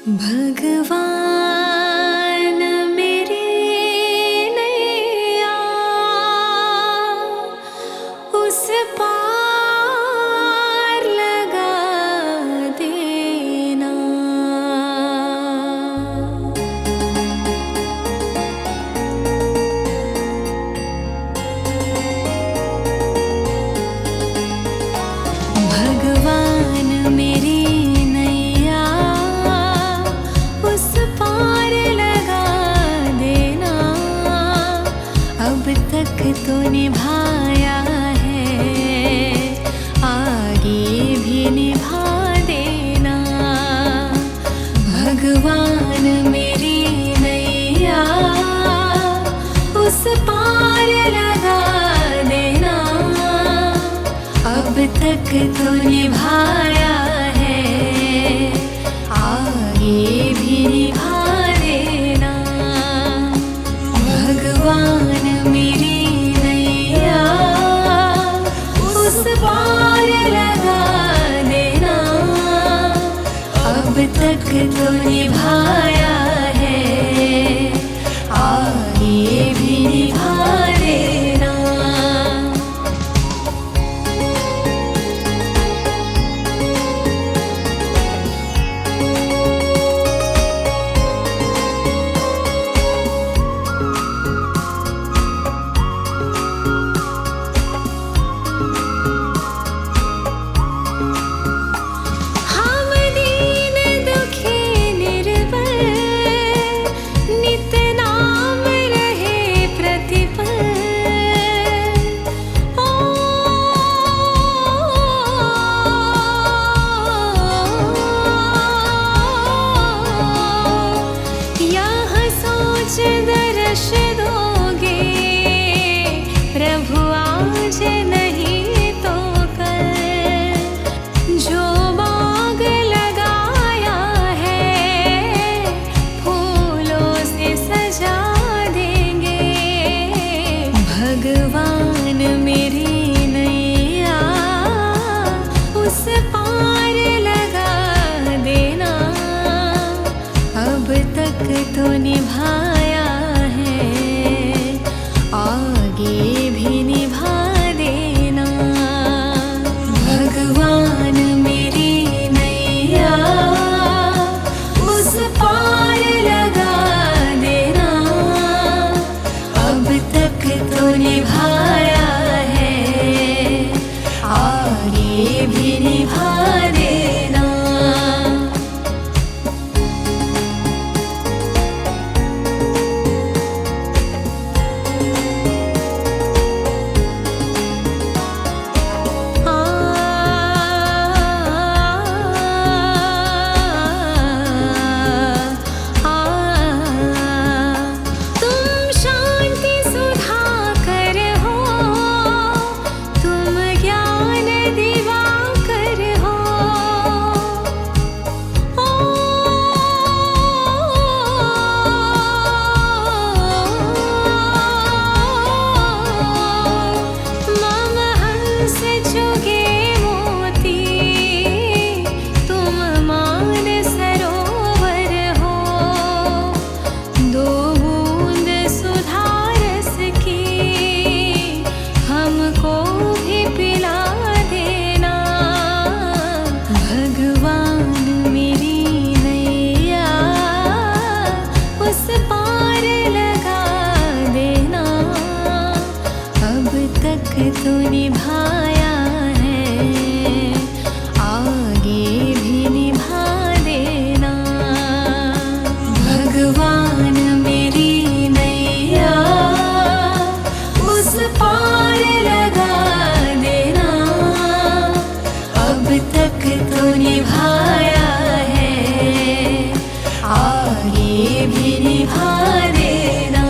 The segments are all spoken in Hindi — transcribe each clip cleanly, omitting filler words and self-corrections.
भगवान मेरी नैया उस पार लगा देना। भगवान मेरी नैया उस पार लगा देना। अब तक तो निभाया है, आगे भी निभा देना। भगवान मेरी नैया उस पार लगा देना। अब तक तो निभाया है, आगे भी निभा देना। भगवान मेरी नैया उस पार लगा देना। अब तक तो निभाया है, आगे भी निभा देना। हम दीन दुखी निर्बल नित नाम रहे प्रतिपल। ओ यह सोच दर्श दोगे प्रभु आज नहीं तो कल। जो बाग लगाया है फूलों से सजा देंगे। भगवान मेरी नैया उस पार लगा देना। अब तक तो निभाया है, आगे भी निभा देना। भगवान मेरी नैया उस पार लगा देना। अब तक तो निभाया है, आगे भी निभा देना। तुम शांति सुधाकर हो, तुम ज्ञान दिवाकर हो। ओ मम हंस चुगे मोती, तुम मान सरोवर हो। दो बूंद सुधा रस की हमको भी पिला देना। भगवान मेरी नैया उस पार लगा देना। अब तक तो निभाया है, आगे भी निभा देना। भगवान मेरी नैया उस पार लगा देना। अब तक तो निभाया है, आगे भी निभा देना।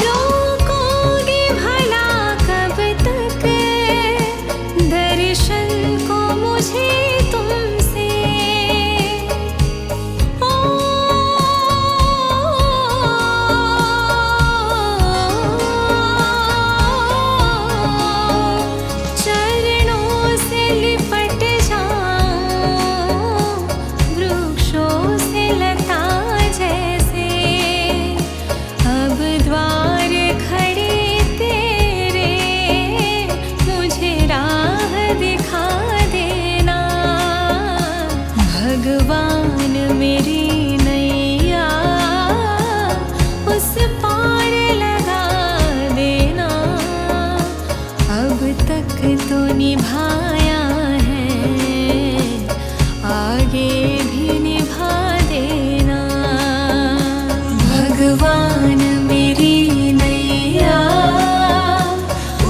रोकोगे भला कब तक दर्शन मुझे तुमसे। ओ चरणों से लिपट जाऊं वृक्षों से लता जैसे। अब द्वार खड़े तेरे मुझे राह दिखा देना। भगवान मेरी नैया उस पार लगा देना। अब तक तो निभाया है, आगे भी निभा देना। भगवान मेरी नैया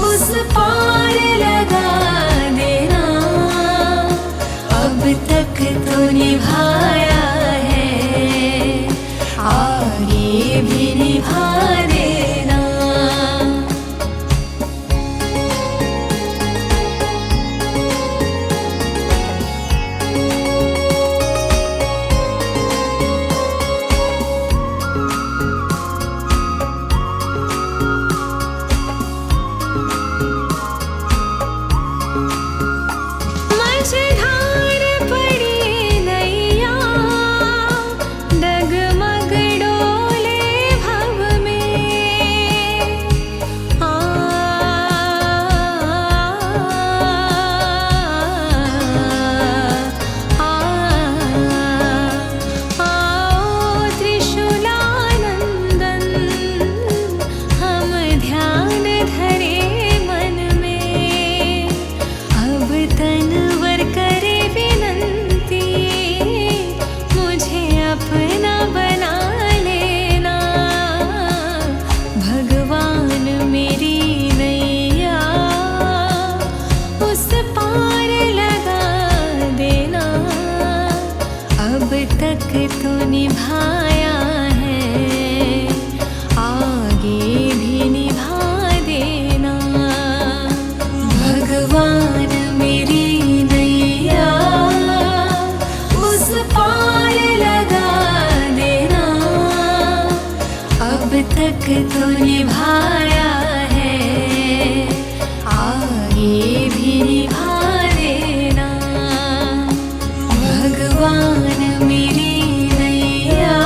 उस पार लगा देना। अब तक तो निभाया है, आगे भी निभा देना। मझधार पड़ी नैया डगमग डोले भव में। आ आओ त्रिशूलानंदन हम ध्यान धरे मन में। अब तनवर करे विनंती मुझे अपना बना लेना। भगवान मेरी नैया उस पार लगा देना। अब तक तो निभाया है, आगे भी निभा देना। भगवान मेरी नैया उस पार लगा देना। अब तक तो निभाया है, आगे भी निभा देना। भगवान मेरी नैया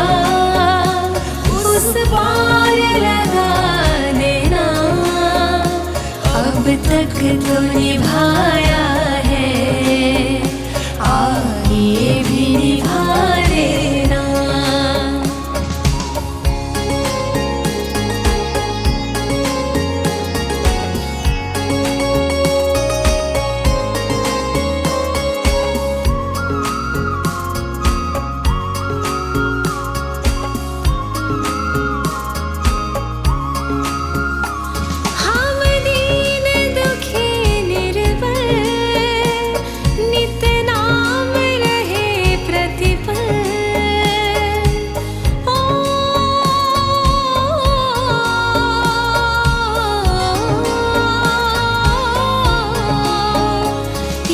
उस पार लगा देना। अब तक तो निभाया है, आगे भी निभा देना। हम दीन दुखी निर्बल नित नाम रहे प्रतिपल। ओ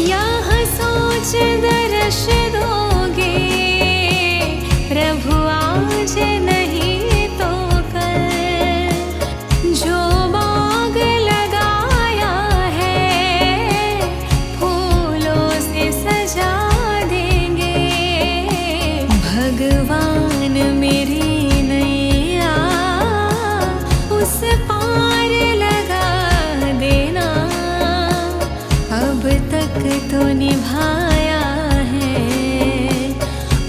यह सोच दर्श दोगे प्रभु आज नहीं तो कल। जो बाग लगाया है फूलों से सजा देंगे। भगवान मेरी नैया उस पार लगा देना। अब तक तो निभाया है,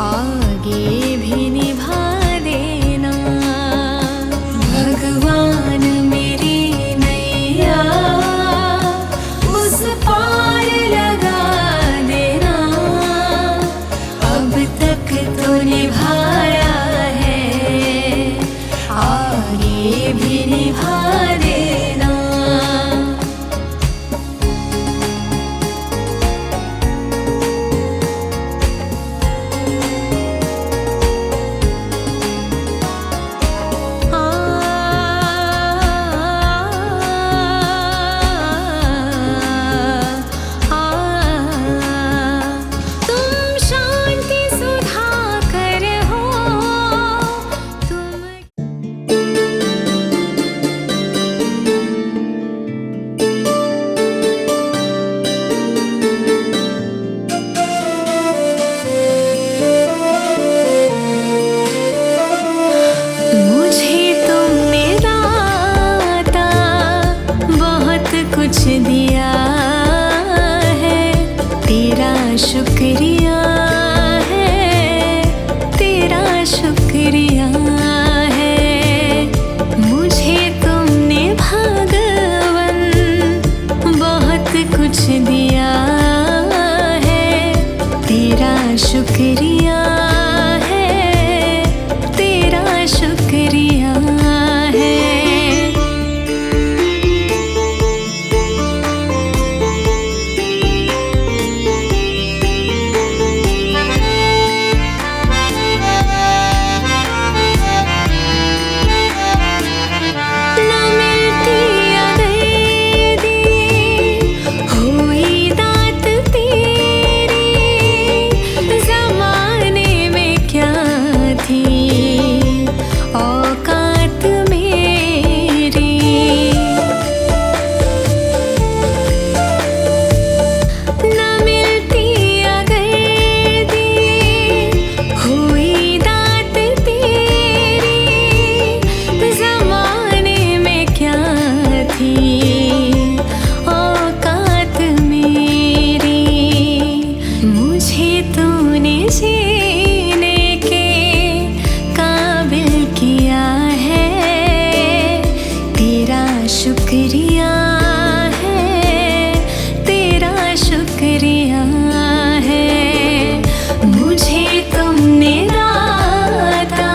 आगे भी निभा देना। भगवान मेरी नैया उस पार लगा देना। अब तक तो निभाया है, आगे भी निभा देना। शुक्रिया है, तेरा शुक्रिया है। मुझे तुमने भगवन बहुत कुछ दिया है, तेरा शुक्रिया है, तेरा शुक्रिया है। जीने के काबिल किया है, तेरा शुक्रिया है, तेरा शुक्रिया है। मुझे तुमने दाता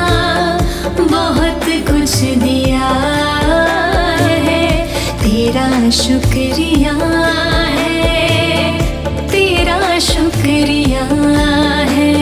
बहुत कुछ दिया है, तेरा शुक्रिया है, तेरा शुक्रिया है।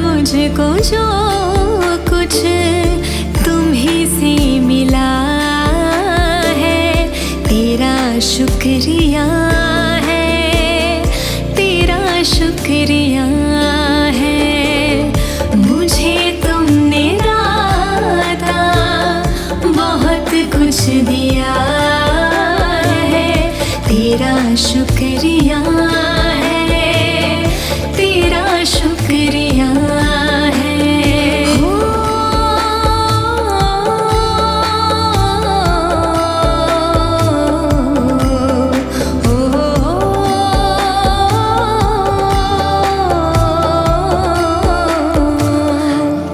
मुझको जो कुछ तुम्हीं से मिला है, तेरा शुक्रिया है, तेरा शुक्रिया है। मुझे तुमने दाता बहुत कुछ दिया है, तेरा शुक्रिया है, तेरा शुक्रिया है।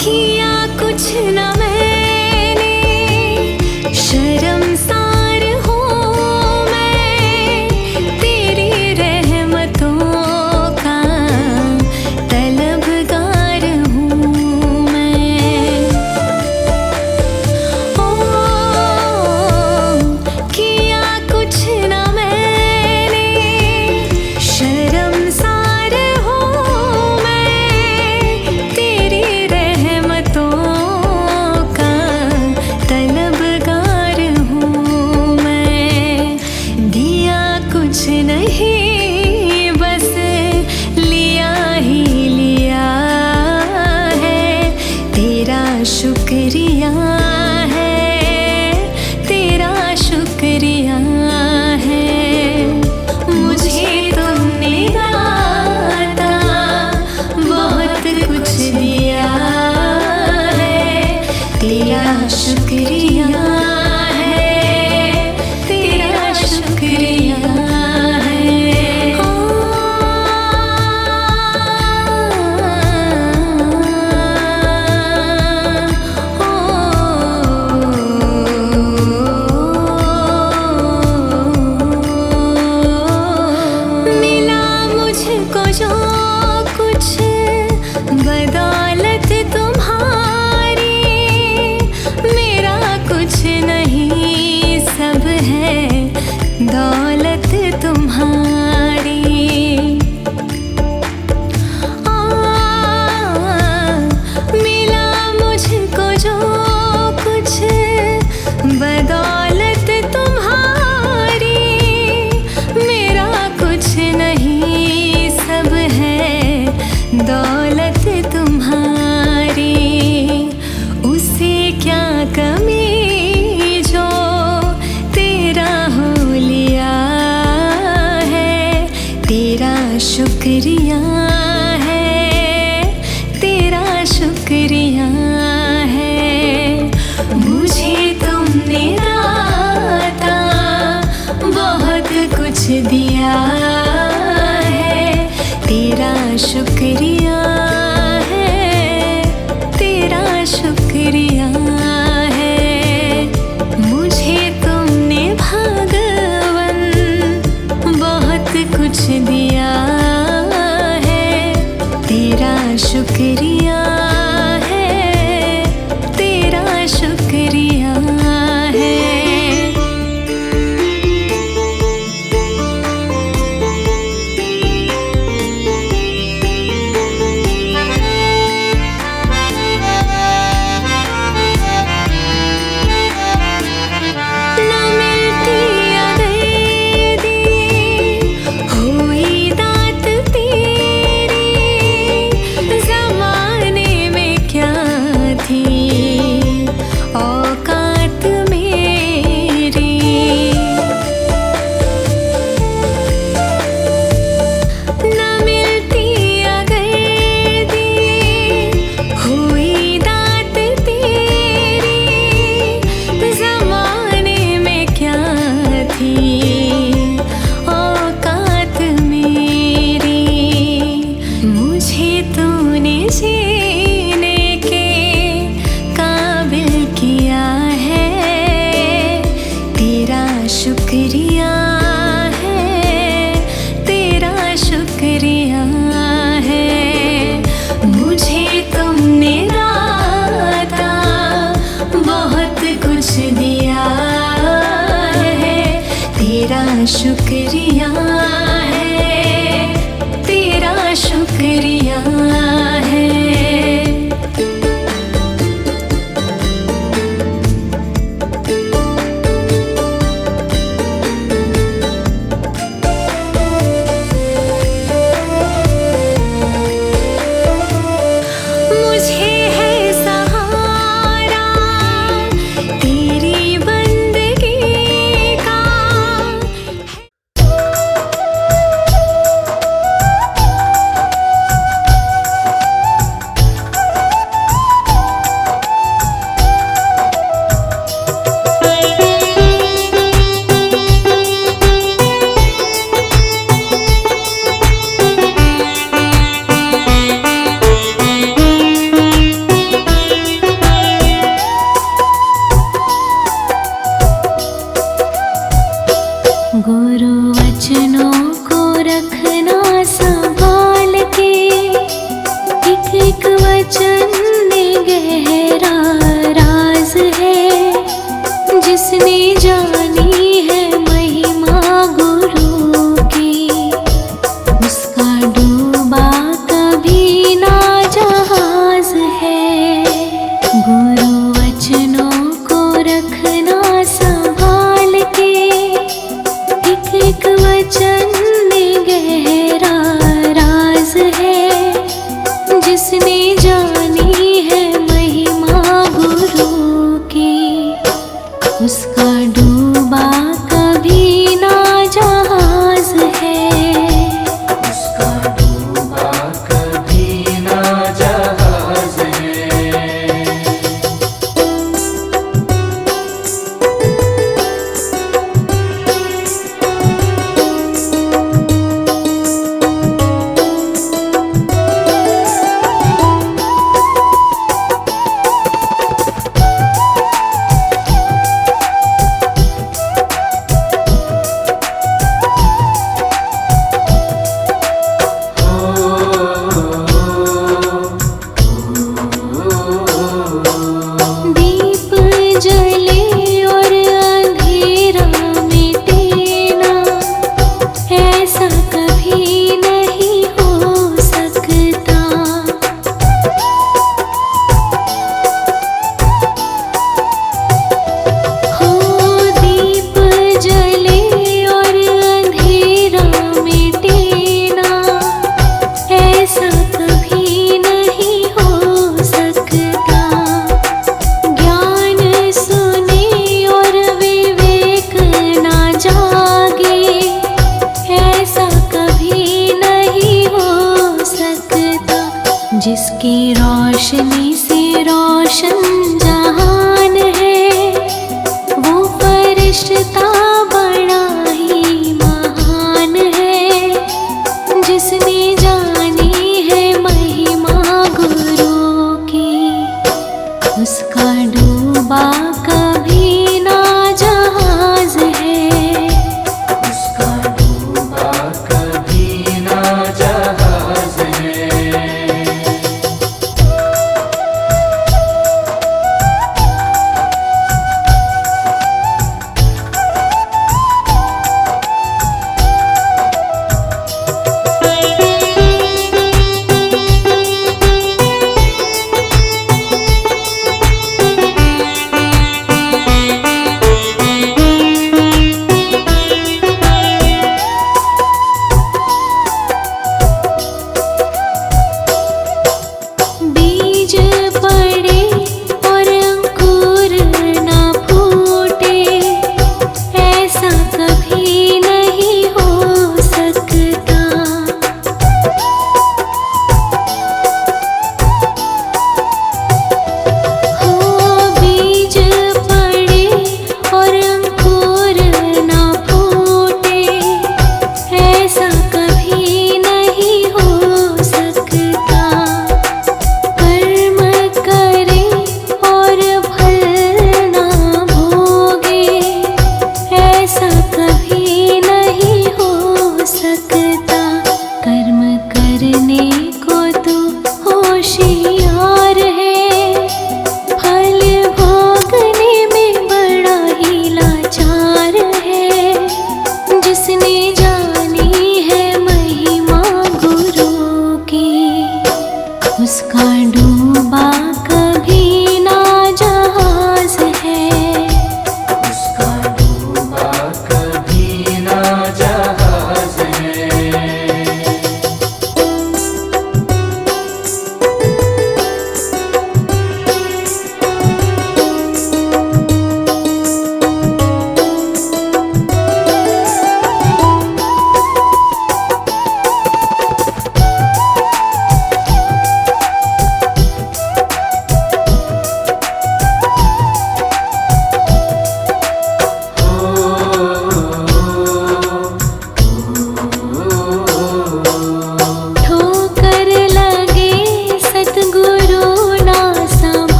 किया कुछ न मैंने, शर्मसार हूँ मैं, तेरी रहमतों का तलबगार हूँ मैं। ओ किया कुछ न मैंने, शर्मसार हूँ मैं, तेरी रहमतों का तलबगार हूँ मैं। दिया कुछ नहीं, बस लिया ही लिया है, तेरा शुक्रिया है, तेरा शुक्रिया है। मुझे तुमने दाता बहुत कुछ दिया है, तेरा शुक्रिया है, तेरा शुक्रिया है। मिला मुझको जो कुछ बदौलत तुम्हारी, मेरा कुछ शुक्रिया है, तेरा शुक्रिया है। मुझे तुमने दाता बहुत कुछ दिया है, तेरा शुक्रिया है, तेरा शुक्रिया है। मुझे है सहारा तेरी बंदगी का। गुरु वचनों को रखना संभाल के, एक एक वचन में गहरा राज है। जिसने जानी है महिमा गुरु की, उसका डूबा कभी ना जहाज है। गुरु वचनों को रखना संभाल के, एक वचन में गहरा राज है। जिसने जानी है महिमा गुरु की, उसका डूबा कभी ना जहाज है। उसका डूबा कभी ना जहाज है। दीप जले और अंधेरा मिटे ना, ऐसा कभी नहीं हो सकता। हो दीप जले और अंधेरा मिटे ना, ऐसा कभी नहीं हो सकता। ज्ञान सुन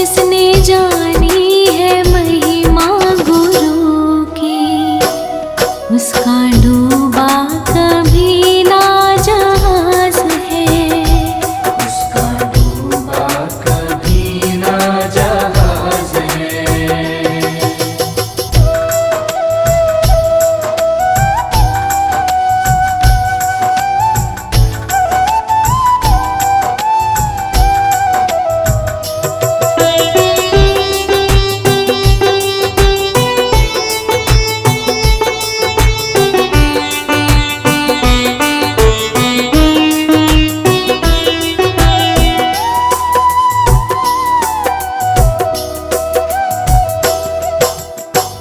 जिसने जानी है महिमा गुरु की, उसका डूबा कभी ना जहाज है। उसका डूबा कभी ना जहाज है।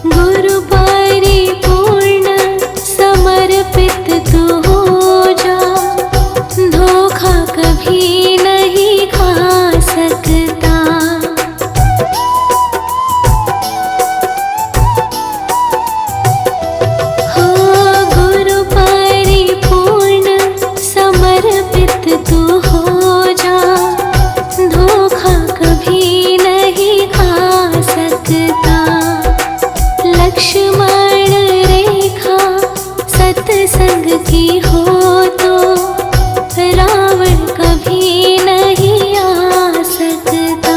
गुरु परिपूर्ण समर्पित तू हो जा, धोखा कभी नहीं खा सकता। हो गुरु परिपूर्ण समर्पित तू हो जा, धोखा कभी नहीं खा सकता। लक्ष्मण रेखा सत्संग की हो तो रावण कभी नहीं आ सकता।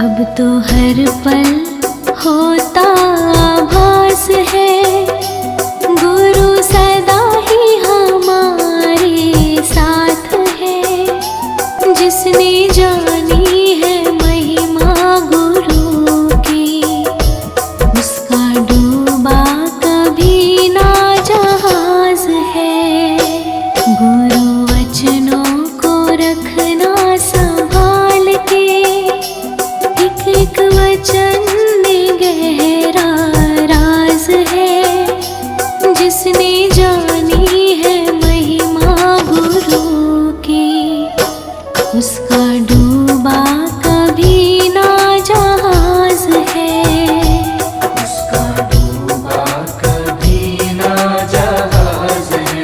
अब तो हर पल होता आभास है, गुरु सदा ही हमारे साथ है। जिसने जानी है महिमा गुरु की, उसका डूबा कभी ना जहाज है। गुरु वचनों को रखना संभाल के, एक एक वचन में गहरा राज है। जिसने जानी है महिमा गुरु की, उसका डूबा कभी ना जहाज है। उसका डूबा कभी ना जहाज है।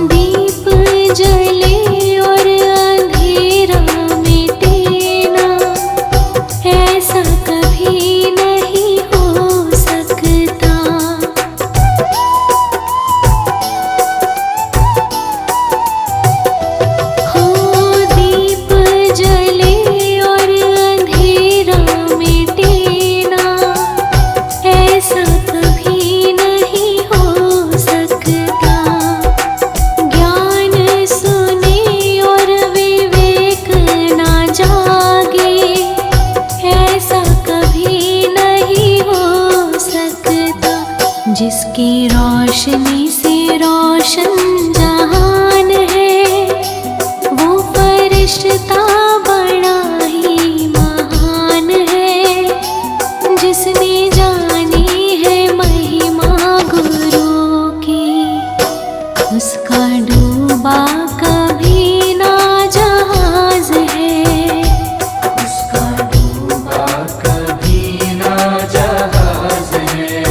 दीप जले और अंधेरा मिटे ना, ऐसा कभी नहीं हो सकता। हो दीप जले और अंधेरा मिटे ना, ऐसा कभी नहीं हो सकता। ज्ञान सुने और विवेक ना जागे, ऐसा कभी नहीं हो सकता। जिसकी रोशनी से रोशन जहान है, वो फरिश्ता बड़ा ही महान है। जिसने जानी है महिमा गुरु की, उसका डूबा कभी ना जहाज है। उसका डूबा कभी ना जहाज है।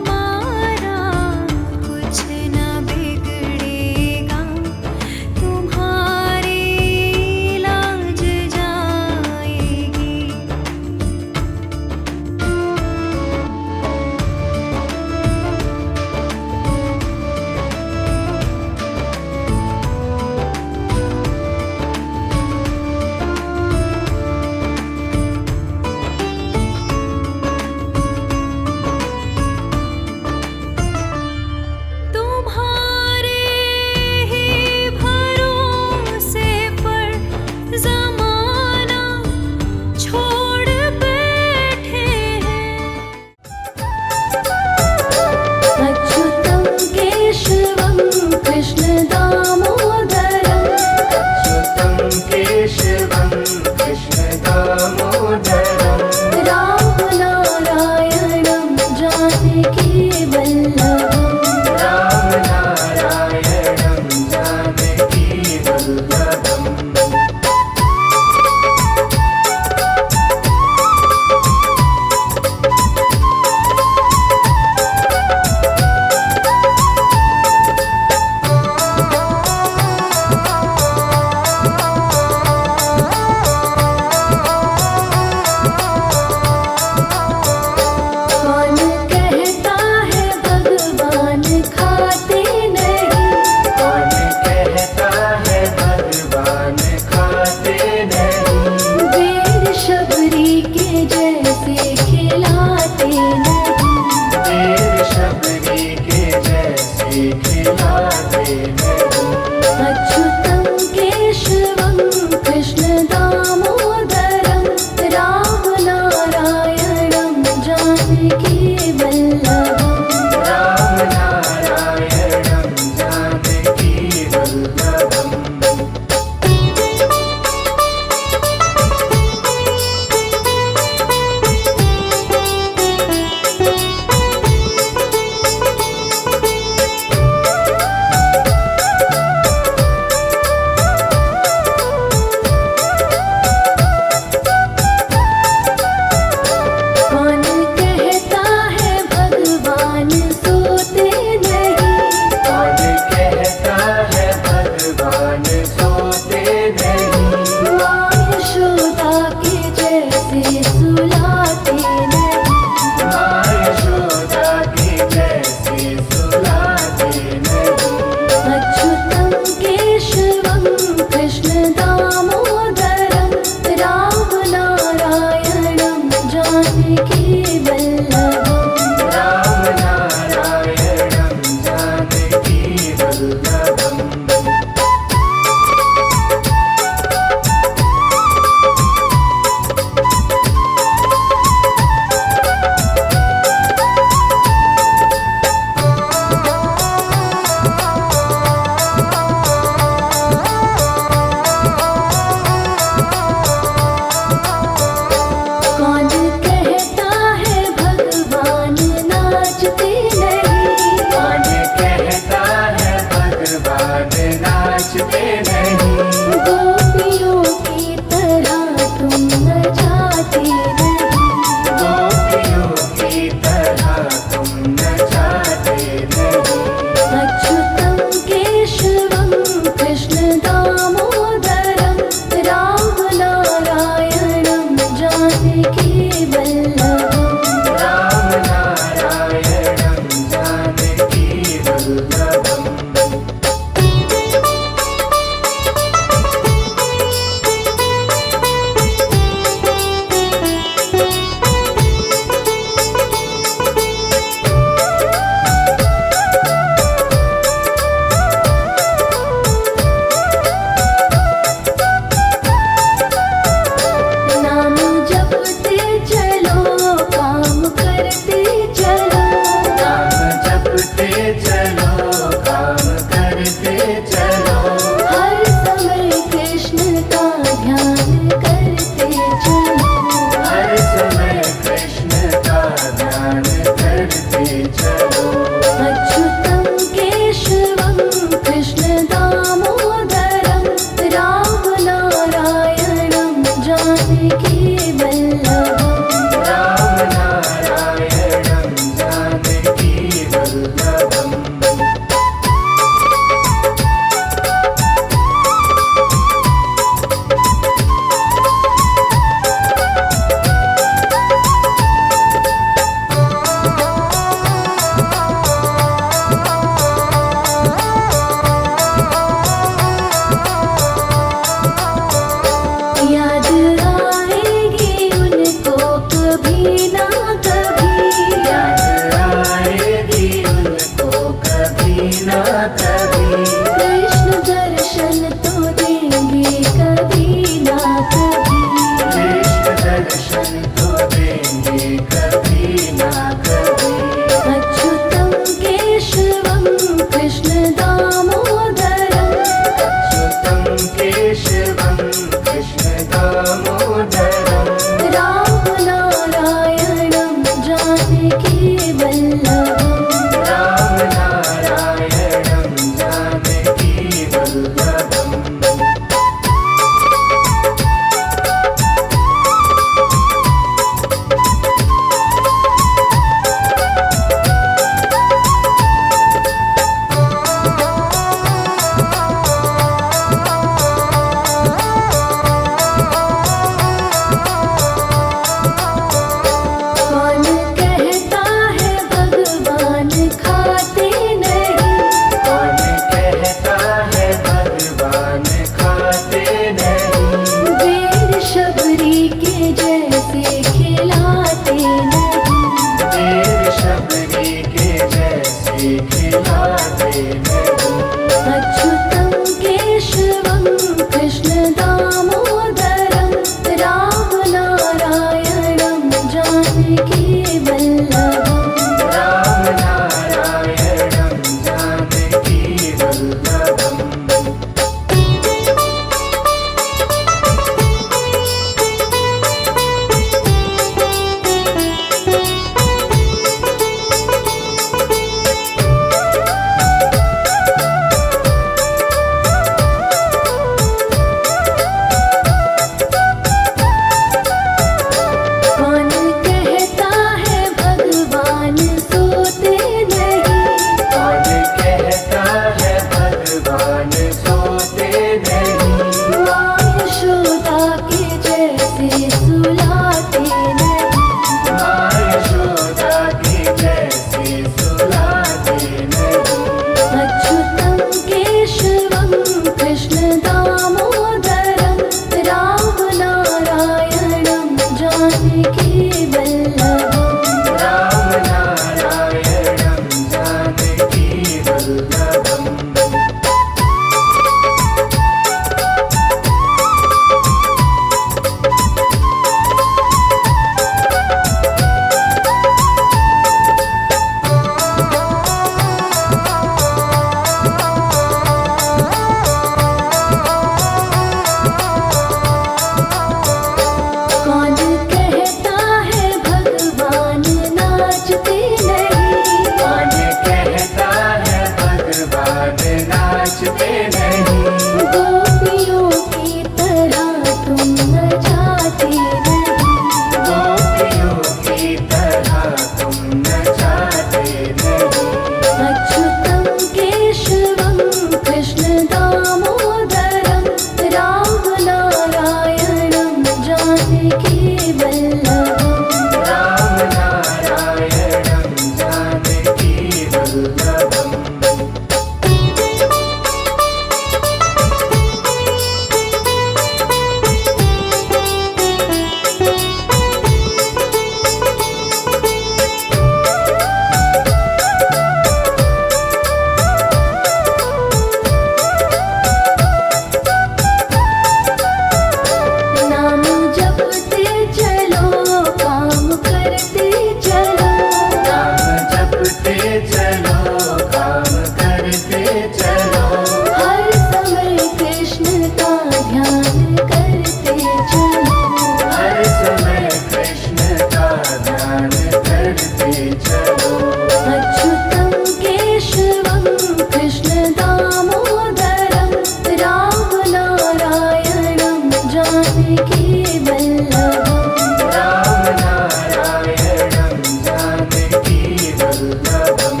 जानकी वल्लभम् राम नारायणं जानकी वल्लभम्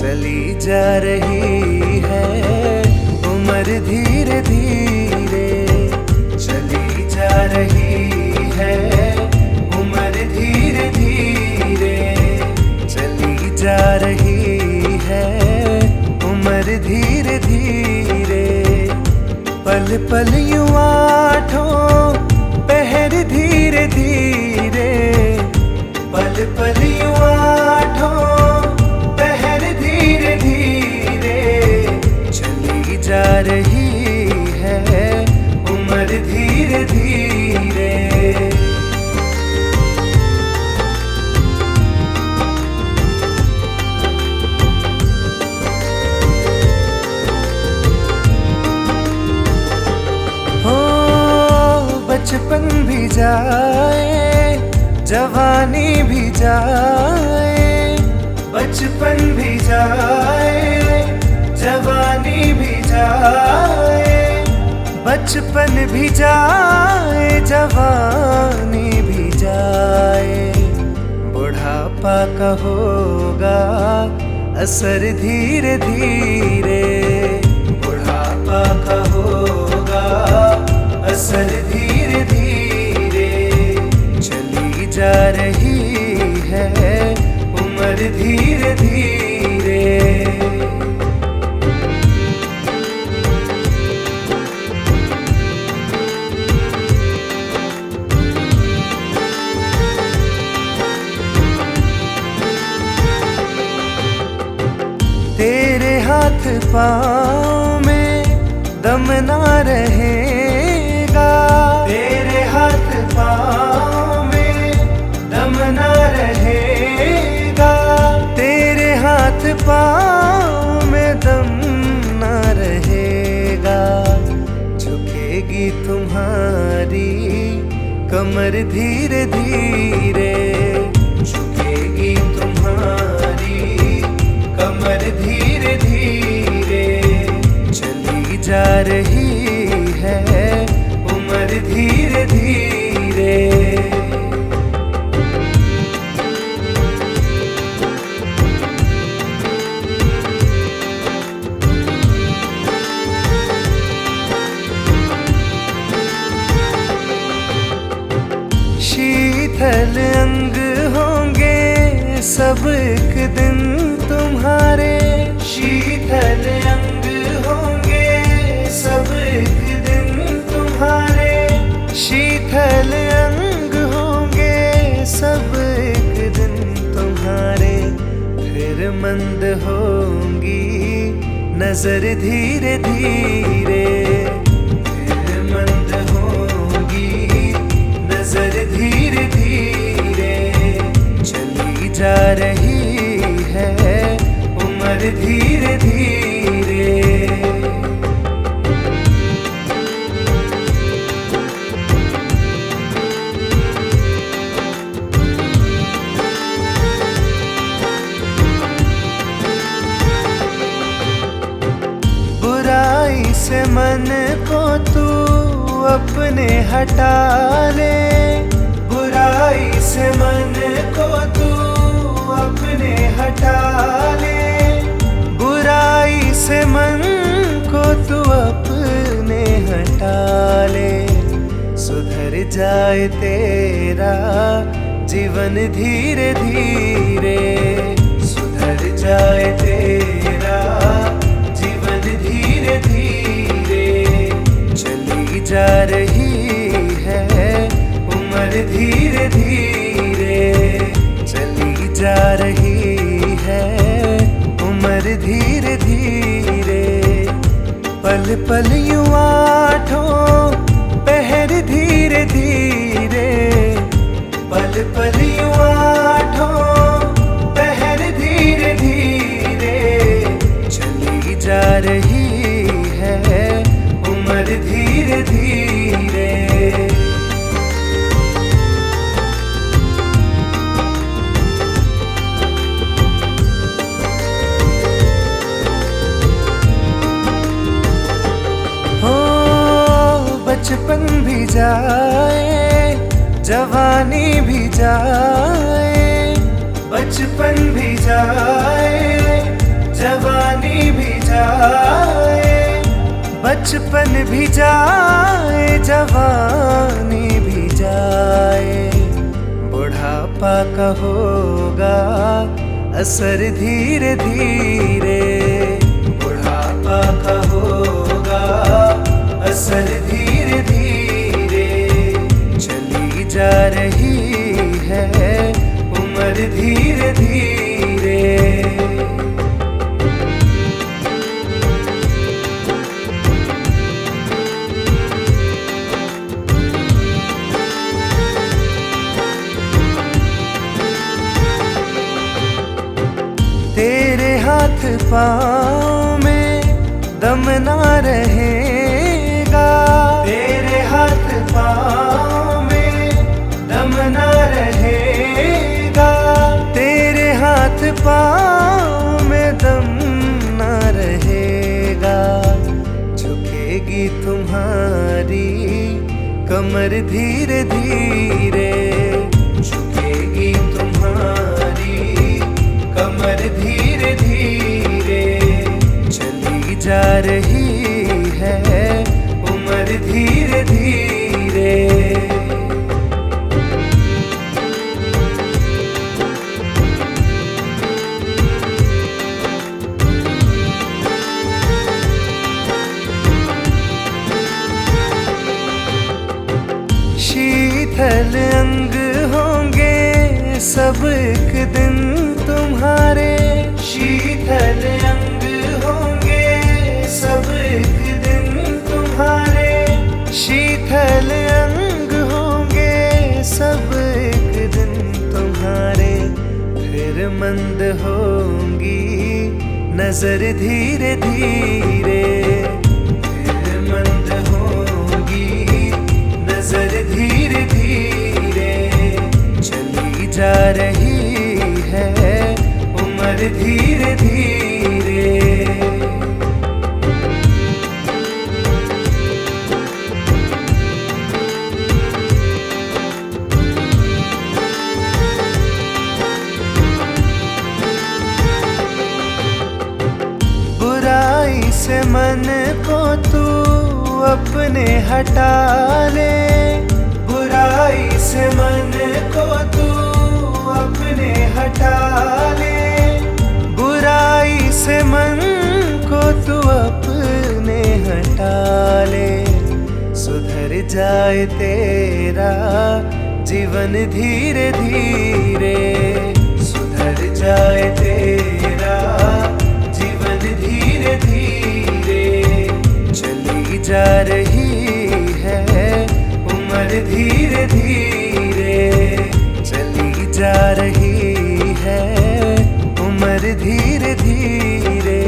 चली जा रही है उम्र धीरे धीरे, चली जा रही है उम्र धीरे धीरे, चली जा रही है उम्र धीरे धीरे। पल पल यूं आठों पहर धीरे धीरे, पल पल यूं आठों धीरे धीरे, चली जा रही है उम्र धीरे धीरे। हो बचपन भी जाए जवानी भी जाए, बचपन भी जाए जवानी भी जाए, बचपन भी जाए जवानी भी जाए। बुढ़ापा का होगा असर धीरे धीरे, बुढ़ापा का होगा असर धीरे धीरे। चली जा रही है उम्र धीरे धीरे। तेरे हाथ पाँव में दम ना रहेगा, तेरे हाथ पाँव में दम ना रहेगा, तेरे हाथ पाँव में दम ना रहेगा। झुकेगी तुम्हारी कमर धीरे धीरे, झुकेगी तुम्हारी कमर धीरे धीरे। चली जा रही है उम्र धीरे धीरे। शीतल अंग होंगे सब एक दिन तुम्हारे, शीतल अंग होंगे सब एक दिन तुम्हारे, शीतल अंग होंगे सब एक दिन तुम्हारे। फिर मंद होंगी नजर धीरे धीरे, फिर मंद होंगी नजर धीरे धीरे। चली जा रही है उम्र धीरे धीरे। बुराई से मन को तू अपने हटा ले, बुराई से मन को तू अपने हटा ले, बुराई से मन को तू अपने हटा ले। सुधर जाए तेरा जीवन धीरे धीरे, सुधर जाए तेरा जीवन धीरे धीरे। चली जा रही है उम्र धीरे धीरे, चली जा रही है उम्र धीरे धीरे। पल पल यूं आठों पहर धीरे धीरे, पल पल यूं आठों रही है उम्र धीरे धीरे। हो बचपन भी जाए जवानी भी जाए, बचपन भी जाए जवानी भी जाए, बचपन भी जाए जवानी भी जाए। बुढ़ापा का होगा असर धीरे धीरे, बुढ़ापा का होगा असर धीरे धीरे। चली जा रही है उम्र धीरे धीरे। तेरे हाथ पाँव में दम ना रहेगा, तेरे हाथ पाँव में दम ना रहेगा, तेरे हाथ पाँव में दम ना रहेगा। झुकेगी तुम्हारी कमर धीरे धीरे, झुकेगी तुम्हारी कमर धीरे धीरे। चली जा रही है उम्र धीरे धीरे। शीतल अंग होंगे सब एक दिन तुम्हारे, शीतल अंग होंगे सब एक दिन तुम्हारे, शीतल अंग होंगे सब एक दिन तुम्हारे। फिर मंद होंगी नजर धीरे धीरे, फिर मंद होंगी नजर धीरे धीरे। चली जा रही है उम्र धीरे धीरे। बुराई से मन को तू अपने हटा ले, बुराई से मन को तू अपने हटा ले, बुराई से मन को तू अपने हटा ले। सुधर जाए तेरा जीवन धीरे धीरे, सुधर जाए तेरा जीवन धीरे धीरे। चली जा रही है उम्र धीरे धीरे, चली जा रही है उम्र धीरे धीरे।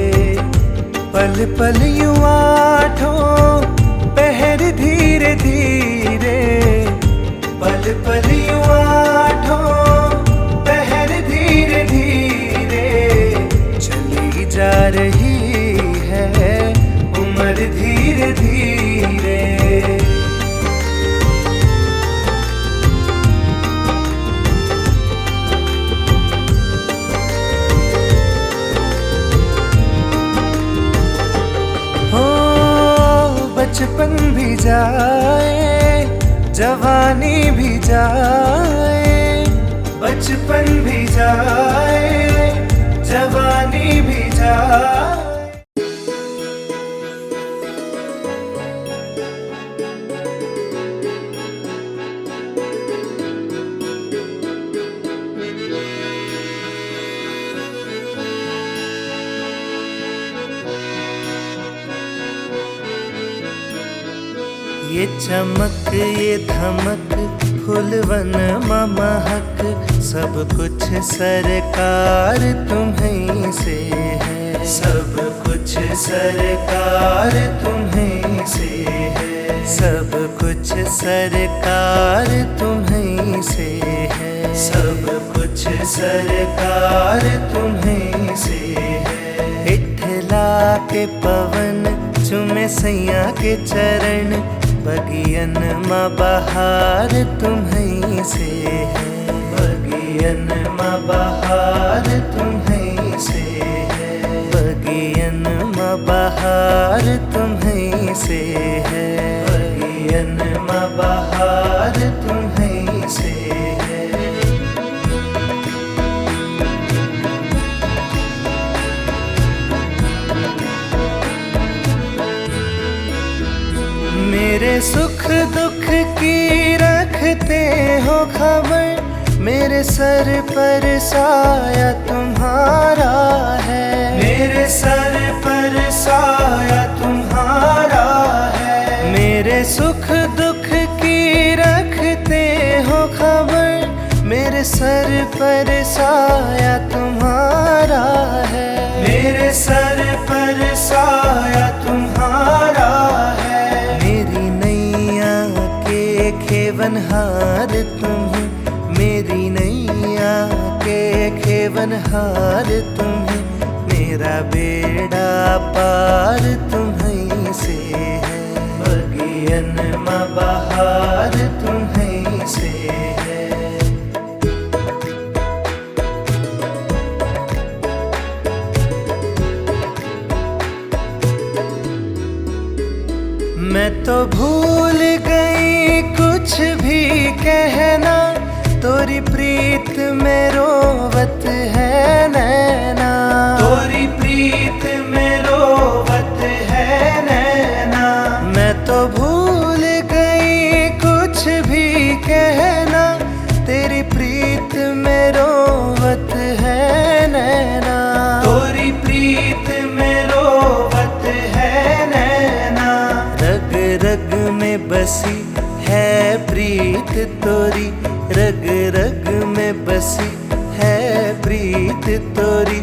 पल पल यूं आठों पहर धीरे धीरे, पल पल यूं आठों पहर धीरे धीरे। चली जा रही है उम्र धीरे धीरे। बचपन भी जाए जवानी भी जाए, बचपन भी जाए जवानी भी जाए। ये चमक ये धमक फूलवन महक, सब कुछ सरकार तुम्हीं से है, सब कुछ सरकार तुम्हीं से है, सब कुछ सरकार तुम्हीं से है, सब कुछ सरकार तुम्हीं से है। इठला के पवन चुमे सैया के चरण, बगियन माँ बहार तुम्हीं से है, बगियन माँ बहार तुम्हीं से है, बगियन माँ बहार तुम्हीं से है, बगियन माँ बहार तुम्हीं से है। मेरे सुख दुख की रखते हो खबर, मेरे सर पर साया तुम्हारा है, मेरे सर पर साया तुम्हारा है। मेरे सुख दुख की रखते हो खबर, मेरे सर पर साया तुम्हारा है, मेरे सर पर साया तुम्हारा है। मेरी नैया के खेवनहार तुम्हें, मेरी नैया के खेवनहार तुम्हें, मेरा बेड़ा पार तुम्हीं से है, बगियन माँ बहार तुम्हीं से है। मैं तो भूल गई कुछ भी कहना, तोरी प्रीत में रोवत है नैना, तोरी प्रीत में रोवत है नैना। मैं तो भूल गई कुछ भी कहना, तेरी प्रीत में रोवत है नैना, तोरी प्रीत में रोवत है नैना। रग रग में बसी है प्रीत तोरी, रग रग में बसी है प्रीत तोरी,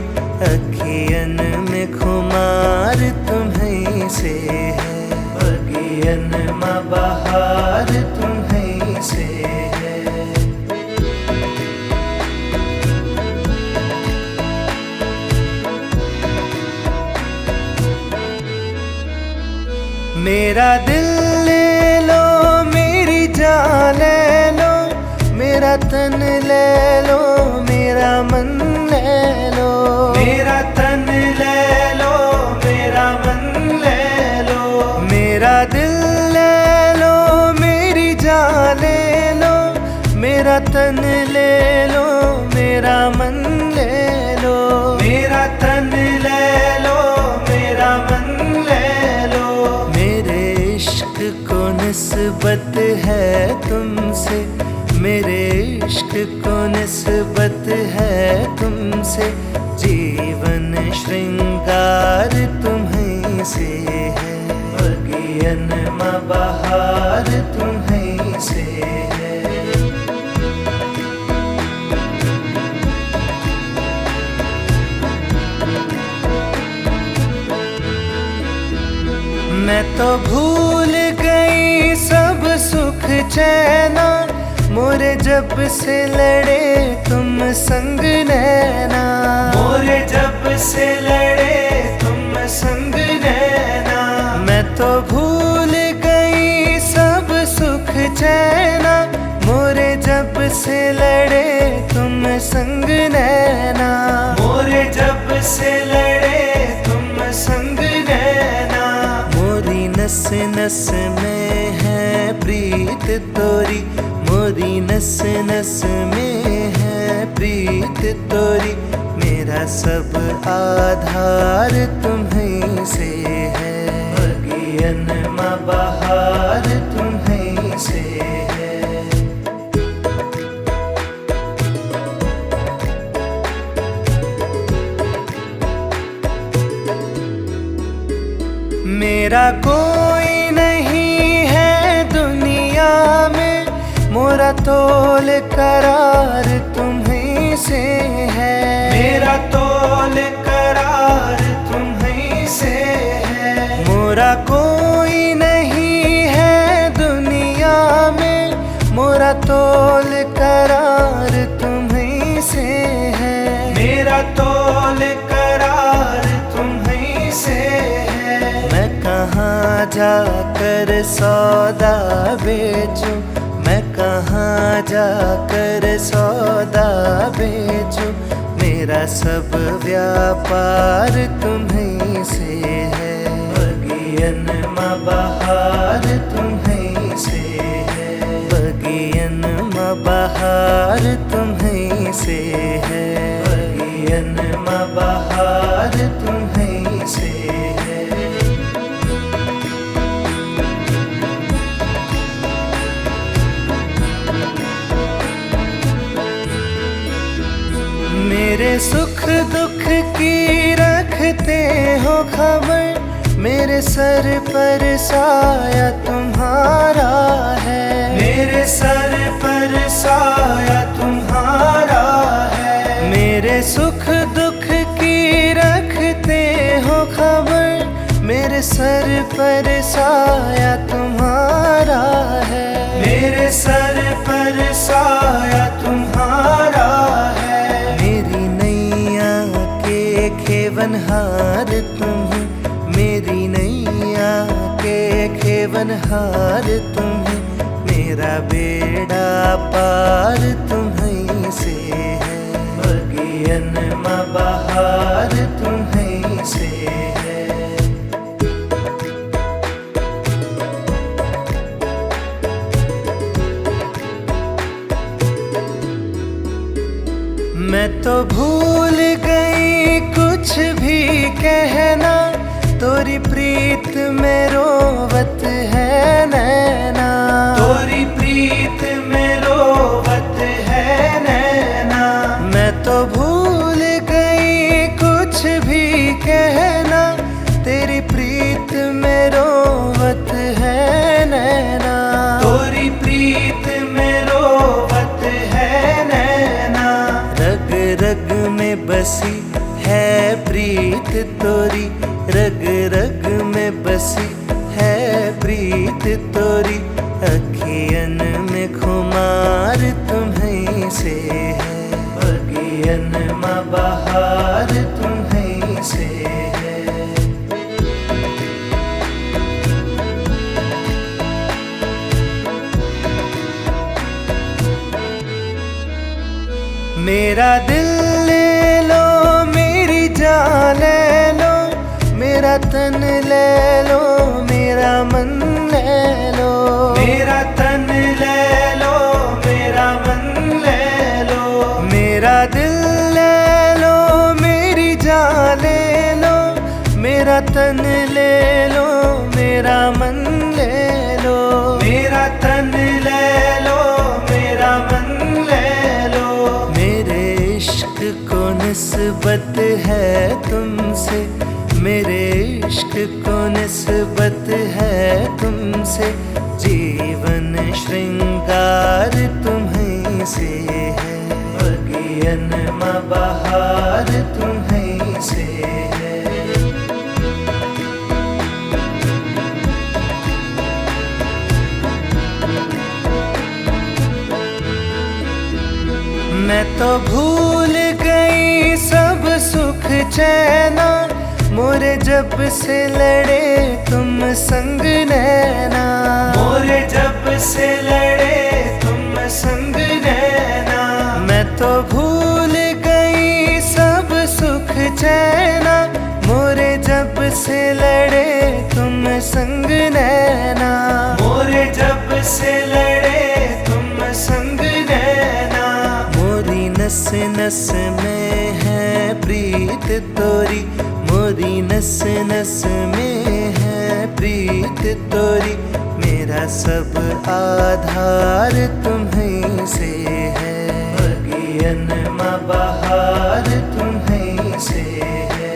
अखियन में खुमार तुम्हीं से है, बगियन माँ बहार तुम्हीं से है। मेरा दिल ले लो, मेरी जान ले लो, मेरा तन ले लो, मेरा मन ले लो, मेरा तन ले लो, मेरा मन ले लो। मेरा दिल ले लो, मेरी जान ले लो, मेरा तन ले लो, मेरा मन ले लो, मेरा तन ले लो, मेरा मन ले लो। मेरे इश्क को निस्बत है तुमसे, मेरे इश्क को निस्बत है तुमसे, जीवन श्रृंगार तुम्हीं से है, बगियन माँ बहार तुम्हीं से है। मैं तो भूल गई सब सुख चैना, मोरे जब से लड़े तुम संग नैना, मोरे जब से लड़े तुम संग नैना। मैं तो भूल गई सब सुख चैना, मोरे जब से लड़े तुम संग नैना, मोरे जब से लड़े तुम संग नैना। मोरी नस नस में है प्रीत तोरी, मोरी नस नस में है प्रीत तोरी, मेरा सब आधार तुम्हीं से है, बगियन माँ बहार तुम्हीं से है। मेरा कोई नहीं है दुनिया में, मोरा तोल करार तुम्हीं से है, मेरा तोल करार तुम्हीं से मेरा कोई नहीं है दुनिया में, मोरा तोल करार तुम्हीं से है। मेरा तोल करार तुम्हीं से है। मैं कहाँ जाकर सौदा बेचूं, मैं कहाँ जाकर सौदा बेचूं, मेरा सब व्यापार तुम्हीं से है। बगियन माँ बहार तुम्हीं से है, बगियन माँ बहार तुम्हीं से है, बगियन माँ बहार तुम्हीं से है। मेरे सुख दुख की रखते हो खबर, मेरे सर पर साया तुम्हारा है। मेरे सर पर साया तुम्हारा है। मेरे सुख दुख की रखते हो खबर, मेरे सर पर साया तुम्हारा है। मेरे सर पर साया तुम्हारा है। खेवनहार तुम्हें, मेरी नैया के खेवनहार तुम्हें, मेरा बेड़ा पार तुम्हीं से है। बगियन माँ बहार तुम्हीं से है। मैं तो भूल गई कुछ भी कहना, तोरी प्रीत में रोवत है नैना। तोरी प्रीत में रोवत है नैना। मैं तो भूल गई कुछ भी कहना, तेरी प्रीत में रोवत है नैना। तोरी प्रीत में रोवत है नैना। रग रग में बसी है प्रीत तोरी, रग रग में बसी है प्रीत तोरी, अखियन में खुमार तुम्हीं से है। बगियन माँ बहार तुम्हीं से है। मेरा दिल ले लो, मेरी जान ले लो, मेरा तन ले लो, मेरा मन ले लो। मेरा तन ले लो, मेरा मन ले लो। मेरा दिल ले लो, मेरी जान ले लो, मेरा तन ले लो, मेरा मन ले लो। मेरा तन ले लो, मेरा मन ले लो। मेरे इश्क को निस्बत है तुमसे, मेरे इश्क को निस्बत है तुमसे, जीवन श्रृंगार तुम्हीं से है। बगियन माँ बहार तुम्हीं से है। मैं तो भूल गई सब सुख चैना, मोरे जब से लड़े तुम संग नैना। मोरे जब से लड़े तुम संग नैना। मैं तो भूल गई सब सुख चैना, मोरे जब से लड़े तुम संग नैना। मोरे जब से लड़े तुम संग नैना। मोरी नस नस में है प्रीत तोरी, मोरी नस नस में है प्रीत तोरी, मेरा सब आधार तुम्हीं से है। बगियन माँ बहार तुम्हीं से है।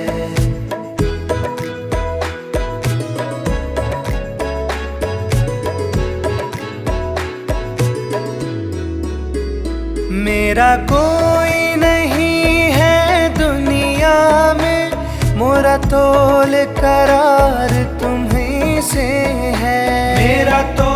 मेरा कोई नहीं है दुनिया में, मोरा तोल करार तुम्हीं से है। मेरा तो